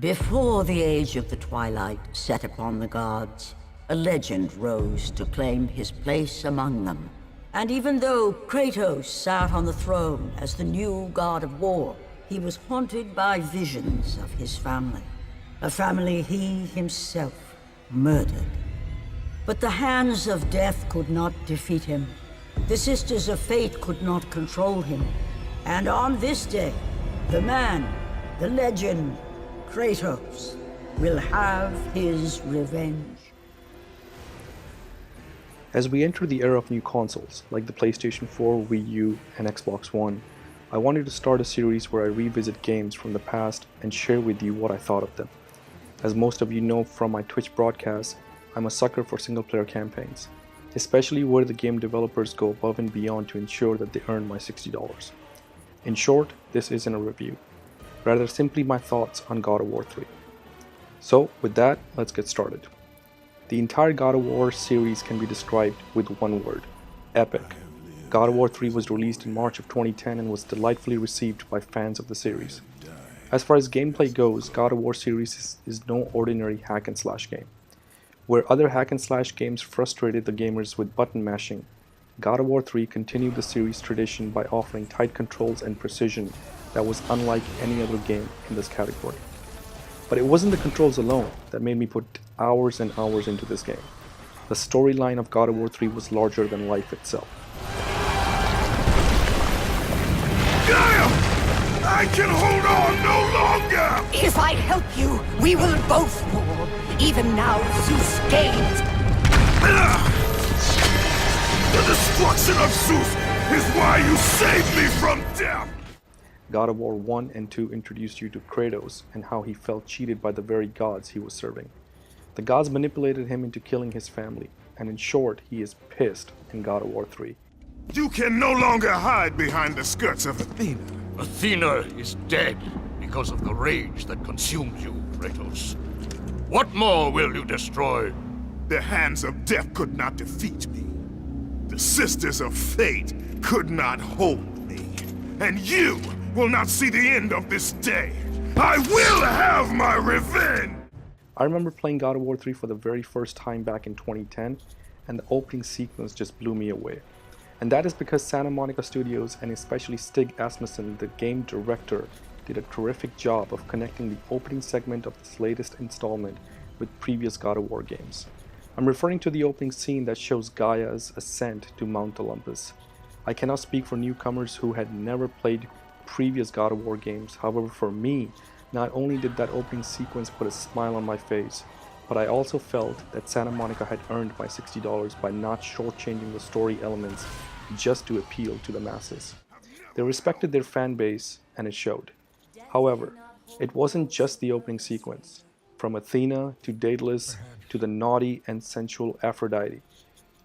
Before the age of the twilight set upon the gods, a legend rose to claim his place among them. And even though Kratos sat on the throne as the new god of war, he was haunted by visions of his family. A family he himself murdered. But the hands of death could not defeat him. The Sisters of Fate could not control him. And on this day, the man, the legend, Kratos, will have his revenge. As we enter the era of new consoles, like the PlayStation 4, Wii U, and Xbox One, I wanted to start a series where I revisit games from the past and share with you what I thought of them. As most of you know from my Twitch broadcasts, I'm a sucker for single-player campaigns, especially where the game developers go above and beyond to ensure that they earn my $60. In short, this isn't a review, rather simply my thoughts on God of War 3. So with that, let's get started. The entire God of War series can be described with one word: epic. God of War 3 was released in March of 2010 and was delightfully received by fans of the series. As far as gameplay goes, God of War series is no ordinary hack and slash game. Where other hack and slash games frustrated the gamers with button mashing, God of War 3 continued the series tradition by offering tight controls and precision that was unlike any other game in this category. But it wasn't the controls alone that made me put hours and hours into this game. The storyline of God of War 3 was larger than life itself. I can hold on no longer! If I help you, we will both fall. Even now, Zeus gains. The destruction of Zeus is why you saved me from death! God of War 1 and 2 introduced you to Kratos and how he felt cheated by the very gods he was serving. The gods manipulated him into killing his family, and in short, he is pissed in God of War 3. You can no longer hide behind the skirts of Athena. Athena is dead because of the rage that consumed you, Kratos. What more will you destroy? The hands of death could not defeat me. The Sisters of Fate could not hold me. And you will not see the end of this day. I will have my revenge! I remember playing God of War 3 for the very first time back in 2010, and the opening sequence just blew me away. And that is because Santa Monica Studios, and especially Stig Asmussen, the game director, did a terrific job of connecting the opening segment of this latest installment with previous God of War games. I'm referring to the opening scene that shows Gaia's ascent to Mount Olympus. I cannot speak for newcomers who had never played previous God of War games. However, for me, not only did that opening sequence put a smile on my face, but I also felt that Santa Monica had earned my $60 by not shortchanging the story elements just to appeal to the masses. They respected their fan base, and it showed. However, it wasn't just the opening sequence. From Athena to Daedalus to the naughty and sensual Aphrodite,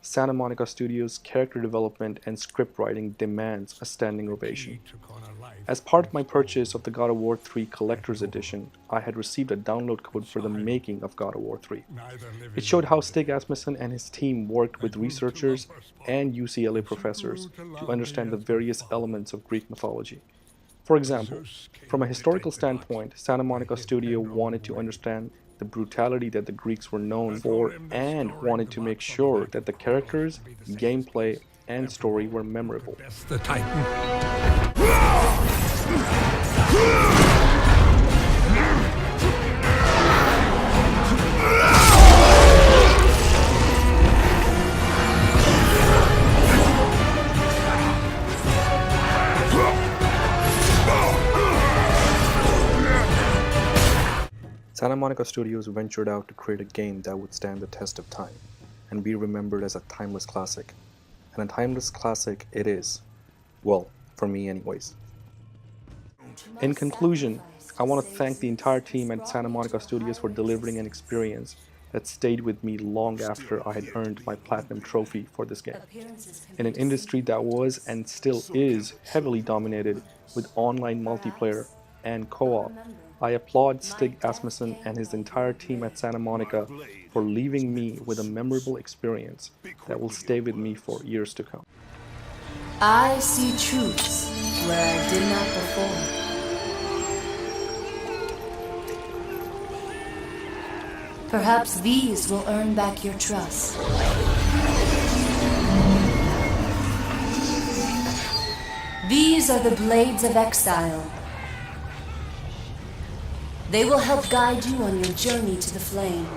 Santa Monica Studios' character development and script writing demands a standing ovation. As part of my purchase of the God of War 3 Collector's Edition, I had received a download code for the making of God of War 3. It showed how Stig Asmussen and his team worked with researchers and UCLA professors to understand the various elements of Greek mythology. For example, from a historical standpoint, Santa Monica Studio wanted to understand the brutality that the Greeks were known for and wanted to make sure that the characters, gameplay, and story were memorable. The Titan. Santa Monica Studios ventured out to create a game that would stand the test of time and be remembered as a timeless classic. And a timeless classic it is. Well, for me anyways. In conclusion, I want to thank the entire team at Santa Monica Studios for delivering an experience that stayed with me long after I had earned my platinum trophy for this game. In an industry that was and still is heavily dominated with online multiplayer and co-op, I applaud Stig Asmussen and his entire team at Santa Monica for leaving me with a memorable experience that will stay with me for years to come. I see truths where I did not before. Perhaps these will earn back your trust. These are the Blades of Exile. They will help guide you on your journey to the flame.